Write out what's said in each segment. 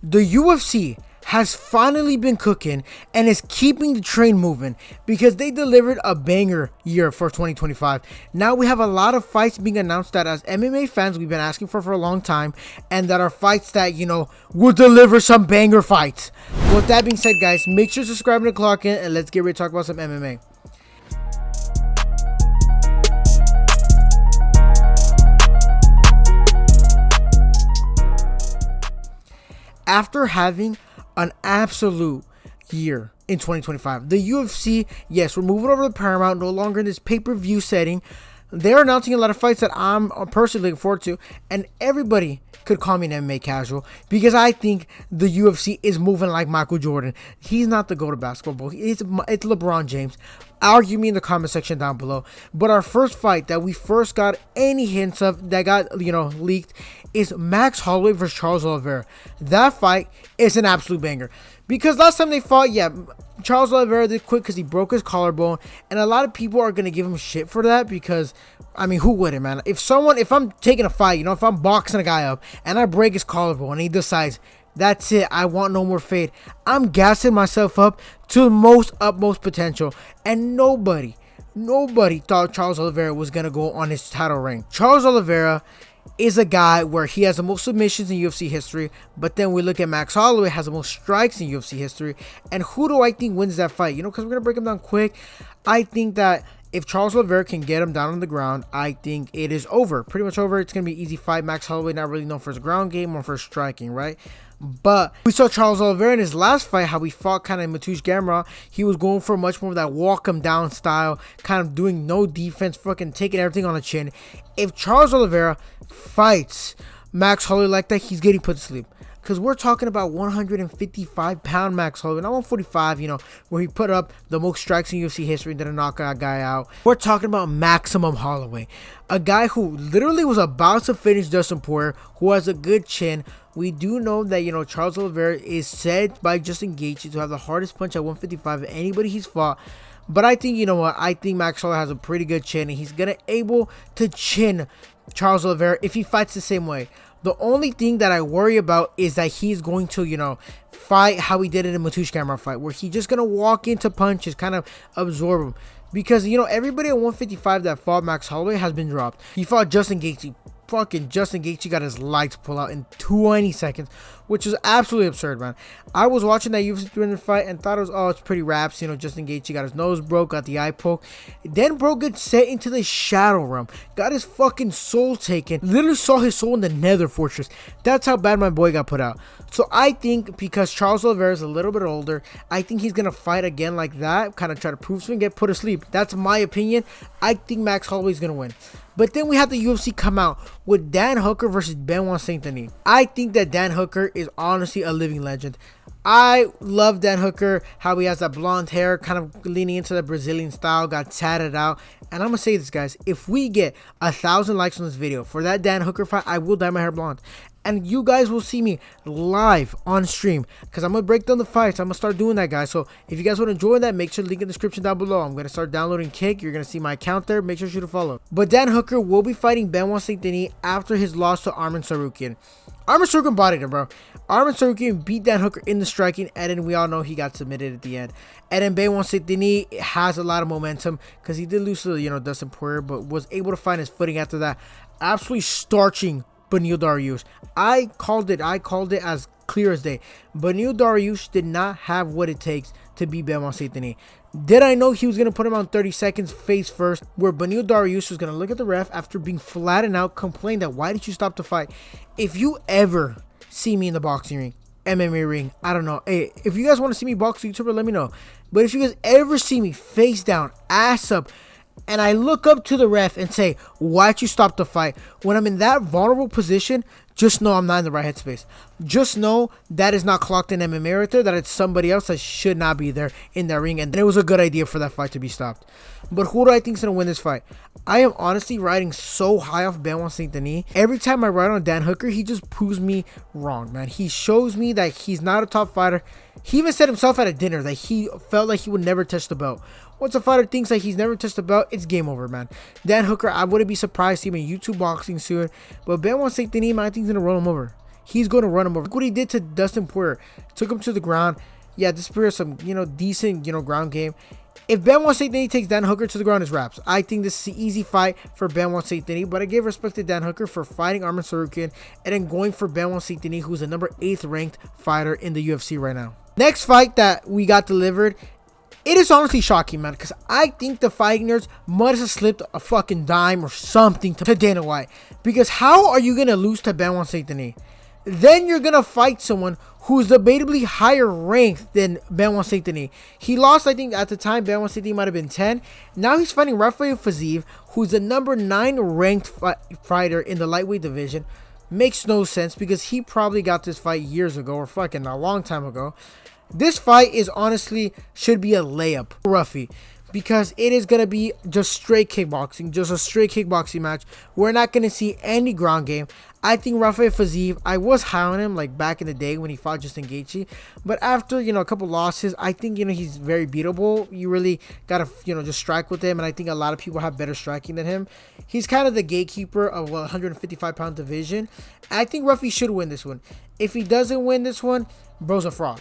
The UFC has finally been cooking and is keeping the train moving because they delivered a banger year for 2025. Now we have a lot of fights being announced that as MMA fans we've been asking for a long time, and that are fights that, will deliver some banger fights. With that being said, guys, make sure to subscribe to Clock In and let's get ready to talk about some MMA. After having an absolute year in 2025, the UFC, yes, we're moving over to Paramount, no longer in this pay-per-view setting. They're announcing a lot of fights that I'm personally looking forward to, and everybody could call me an MMA casual because I think the UFC is moving like Michael Jordan. He's not the GOAT of basketball, it's LeBron James. Argue me in the comment section down below. But our first fight that we first got any hints of that got leaked is Max Holloway versus Charles Oliveira. That fight is an absolute banger because last time they fought, Charles Oliveira did quit because he broke his collarbone, and a lot of people are gonna give him shit for that because, I mean, who wouldn't, man? If I'm taking a fight, if I'm boxing a guy up and I break his collarbone and he decides, that's it, I want no more fade, I'm gassing myself up to the utmost potential. And nobody thought Charles Oliveira was gonna go on his title reign. Charles Oliveira is a guy where he has the most submissions in UFC history, but then we look at Max Holloway, has the most strikes in UFC history. And who do I think wins that fight? Because we're gonna break him down quick. I think that if Charles Oliveira can get him down on the ground, I think it is over. Pretty much over. It's going to be an easy fight. Max Holloway not really known for his ground game or for his striking, right? But we saw Charles Oliveira in his last fight, how he fought kind of Mateusz Gamrot. He was going for much more of that walk him down style, kind of doing no defense, fucking taking everything on the chin. If Charles Oliveira fights Max Holloway like that, he's getting put to sleep. Because we're talking about 155-pound Max Holloway, not 145, where he put up the most strikes in UFC history and didn't knock that guy out. We're talking about Maximum Holloway, a guy who literally was about to finish Dustin Poirier, who has a good chin. We do know that, Charles Oliveira is said by Justin Gaethje to have the hardest punch at 155 of anybody he's fought. But I think, I think Max Holloway has a pretty good chin, and he's going to able to chin Charles Oliveira if he fights the same way. The only thing that I worry about is that he's going to, fight how he did it in Mateusz Gamrot fight, where he's just going to walk into punches, kind of absorb them. Because, everybody at 155 that fought Max Holloway has been dropped. He fought Justin Gaethje. Fucking Justin Gaethje got his lights pulled out in 20 seconds, which is absolutely absurd, man. I was watching that UFC 300 fight and thought it's pretty raps. Justin Gaethje got his nose broke, got the eye poke. Then bro gets set into the shadow realm, got his fucking soul taken, literally saw his soul in the nether fortress. That's how bad my boy got put out. So I think because Charles Oliveira is a little bit older, I think he's going to fight again like that, kind of try to prove something, get put to sleep. That's my opinion. I think Max Holloway is going to win. But then we have the UFC come out with Dan Hooker versus Benoit Saint-Denis. I think that Dan Hooker is honestly a living legend. I love Dan Hooker, how he has that blonde hair, kind of leaning into the Brazilian style, got tatted out. And I'm going to say this, guys. If we get 1,000 likes on this video for that Dan Hooker fight, I will dye my hair blonde. And you guys will see me live on stream because I'm going to break down the fights. I'm going to start doing that, guys. So if you guys want to join that, make sure to link in the description down below. I'm going to start downloading Kick. You're going to see my account there. Make sure to follow. But Dan Hooker will be fighting Benoit Saint-Denis after his loss to Arman Tsarukyan. Arman Tsarukyan bodied him, bro. Arman Tsarukyan beat Dan Hooker in the striking, and then we all know he got submitted at the end. And then Benoit Saint-Denis has a lot of momentum because he did lose to, Dustin Poirier, but was able to find his footing after that. Absolutely starching Beneil Dariush. I called it as clear as day. Beneil Dariush did not have what it takes to beat Benoit Saint-Denis. Did I know he was going to put him on 30 seconds face first, where Beneil Dariush was going to look at the ref after being flattened out, complain that why did you stop the fight? If you ever see me in the boxing ring, MMA ring, I don't know. Hey, if you guys want to see me box YouTuber, let me know. But if you guys ever see me face down, ass up, and I look up to the ref and say, why'd you stop the fight? When I'm in that vulnerable position, just know I'm not in the right headspace. Just know that is not Clocked In MMA right there, that it's somebody else that should not be there in that ring. And it was a good idea for that fight to be stopped. But who do I think is going to win this fight? I am honestly riding so high off Benoit Saint-Denis. Every time I ride on Dan Hooker, he just proves me wrong, man. He shows me that he's not a top fighter. He even said himself at a dinner that he felt like he would never touch the belt. Once a fighter thinks like he's never touched the belt, it's game over, man. Dan Hooker, I wouldn't be surprised to see him in YouTube boxing soon. But Benoit Saint-Denis, man, I think he's going to roll him over. he's going to run him over. Look what he did to Dustin Poirier. Took him to the ground. Yeah, this Poirier some, decent, ground game. If Benoit St. Denis takes Dan Hooker to the ground, it's wraps. I think this is an easy fight for Benoit St. Denis, but I give respect to Dan Hooker for fighting Arman Tsarukyan and then going for Benoit St. Denis, who's the number 8th ranked fighter in the UFC right now. Next fight that we got delivered, it is honestly shocking, man, because I think the fighting nerds must have slipped a fucking dime or something to Dana White. Because how are you going to lose to Benoit St. Denis? Then you're going to fight someone who's debatably higher ranked than Benoit St. Denis. He lost, I think, at the time, Benoit St. Denis might have been 10. Now he's fighting Rafael Fiziev, who's the number 9 ranked fighter in the lightweight division. Makes no sense because he probably got this fight years ago or fucking a long time ago. This fight is honestly should be a layup for Ruffy because it is going to be just straight kickboxing, just a straight kickboxing match. We're not going to see any ground game. I think Rafael Fiziev, I was high on him like back in the day when he fought Justin Gaethje, but after, a couple losses, I think, he's very beatable. You really got to, just strike with him, and I think a lot of people have better striking than him. He's kind of the gatekeeper of a 155-pound division. I think Ruffy should win this one. If he doesn't win this one, bro's a fraud.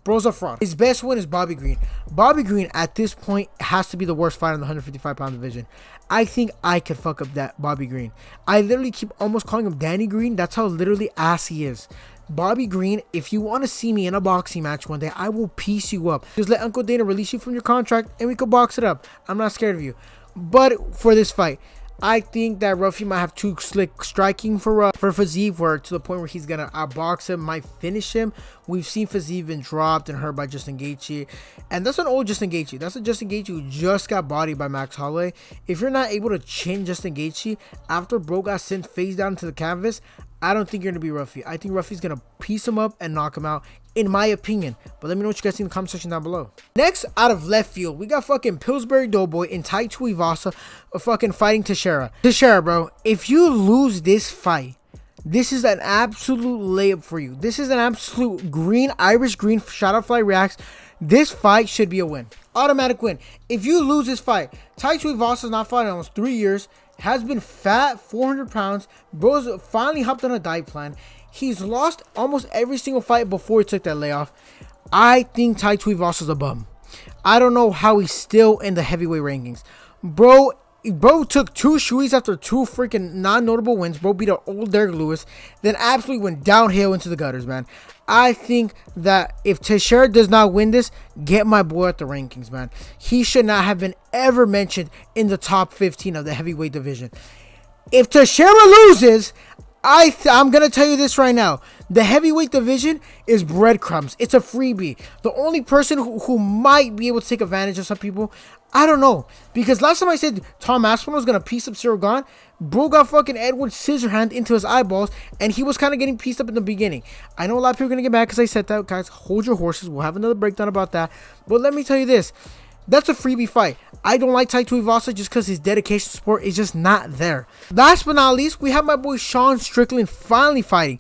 Bro's a fraud. His best win is Bobby Green. Bobby Green at this point has to be the worst fighter in the 155-pound division. I think I could fuck up that Bobby Green. I literally keep almost calling him Danny Green. That's how literally ass he is. Bobby Green, if you want to see me in a boxing match one day, I will piece you up. Just let Uncle Dana release you from your contract and we could box it up. I'm not scared of you. But for this fight, I think that Ruffy might have too slick striking for Fiziev, where to the point where he's gonna outbox him, might finish him. We've seen Fiziev been dropped and hurt by Justin Gaethje, and that's an old Justin Gaethje. That's a Justin Gaethje who just got bodied by Max Holloway. If you're not able to chin Justin Gaethje after bro got sent face down to the canvas, I don't think you're gonna be Ruffy. I think Ruffy's gonna piece him up and knock him out, in my opinion. But let me know what you guys think in the comment section down below. Next, out of left field, we got fucking Pillsbury Doughboy and Tai Tuivasa fucking fighting Teixeira. Teixeira, bro, if you lose this fight, this is an absolute layup for you. This is an absolute green, Irish green, shout out Fly Reacts. This fight should be a win. Automatic win. If you lose this fight, Tai Tuivasa is not fighting in almost 3 years. Has been fat, 400 pounds. Bro's finally hopped on a diet plan. He's lost almost every single fight before he took that layoff. I think Tai Tuivasa's a bum. I don't know how he's still in the heavyweight rankings. Bro took 2 shoeys after 2 freaking non-notable wins. Bro beat an old Derek Lewis. Then absolutely went downhill into the gutters, man. I think that if Teixeira does not win this, get my boy at the rankings, man. He should not have been ever mentioned in the top 15 of the heavyweight division. If Teixeira loses, I'm going to tell you this right now. The heavyweight division is breadcrumbs. It's a freebie. The only person who might be able to take advantage of some people, I don't know. Because last time I said Tom Aspinall was going to piece up Cyril Gane, bro got fucking Edward Scissorhand into his eyeballs, and he was kind of getting pieced up in the beginning. I know a lot of people are going to get mad because I said that. Guys, hold your horses. We'll have another breakdown about that. But let me tell you this. That's a freebie fight. I don't like Tai Tuivasa just because his dedication to sport is just not there. Last but not least, we have my boy Sean Strickland finally fighting.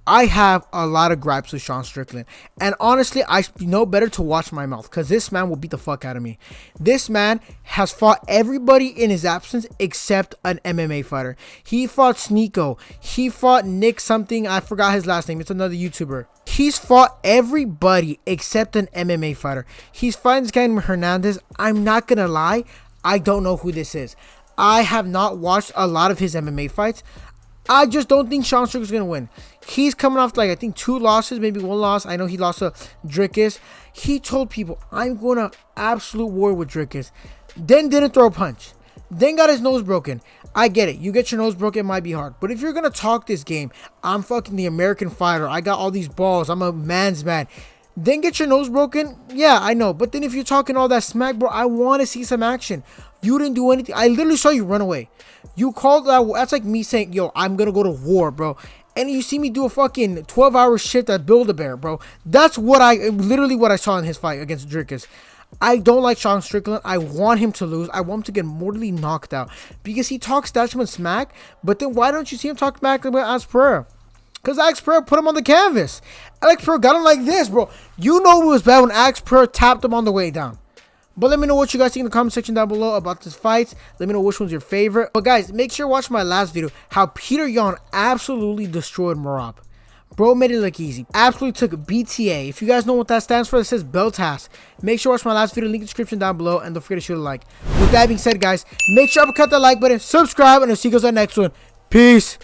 I have a lot of gripes with Sean Strickland. And honestly, I know better to watch my mouth because this man will beat the fuck out of me. This man has fought everybody in his absence except an MMA fighter. He fought Sneeko. He fought Nick something. I forgot his last name. It's another YouTuber. He's fought everybody except an MMA fighter. He's fighting this guy named Hernandez. I'm not going to lie. I don't know who this is. I have not watched a lot of his MMA fights. I just don't think Sean Strickland's going to win. He's coming off like, I think 2 losses, maybe 1 loss. I know he lost to Dricus. He told people, I'm going to absolute war with Dricus. Then didn't throw a punch. Then got his nose broken. I get it. You get your nose broken, it might be hard. But if you're going to talk this game, I'm fucking the American fighter. I got all these balls. I'm a man's man. Then get your nose broken. Yeah, I know. But then if you're talking all that smack, bro, I want to see some action. You didn't do anything. I literally saw you run away. You called that. That's like me saying, yo, I'm going to go to war, bro. And you see me do a fucking 12-hour shift at Build-A-Bear, bro. That's what literally what I saw in his fight against Dricus. I don't like Sean Strickland. I want him to lose. I want him to get mortally knocked out. Because he talks that much smack. But then why don't you see him talk smack about Alex Pereira? Because Alex Pereira put him on the canvas. Alex Pereira got him like this, bro. You know it was bad when Alex Pereira tapped him on the way down. But let me know what you guys think in the comment section down below about this fight. Let me know which one's your favorite. But guys, make sure to watch my last video. How Peter Yan absolutely destroyed Merab. Bro made it look easy. Absolutely took BTA. If you guys know what that stands for, it says bell task. Make sure to watch my last video, link in the description down below, and don't forget to shoot a like. With that being said, guys, make sure to cut that like button, subscribe, and I'll see you guys on the next one. Peace.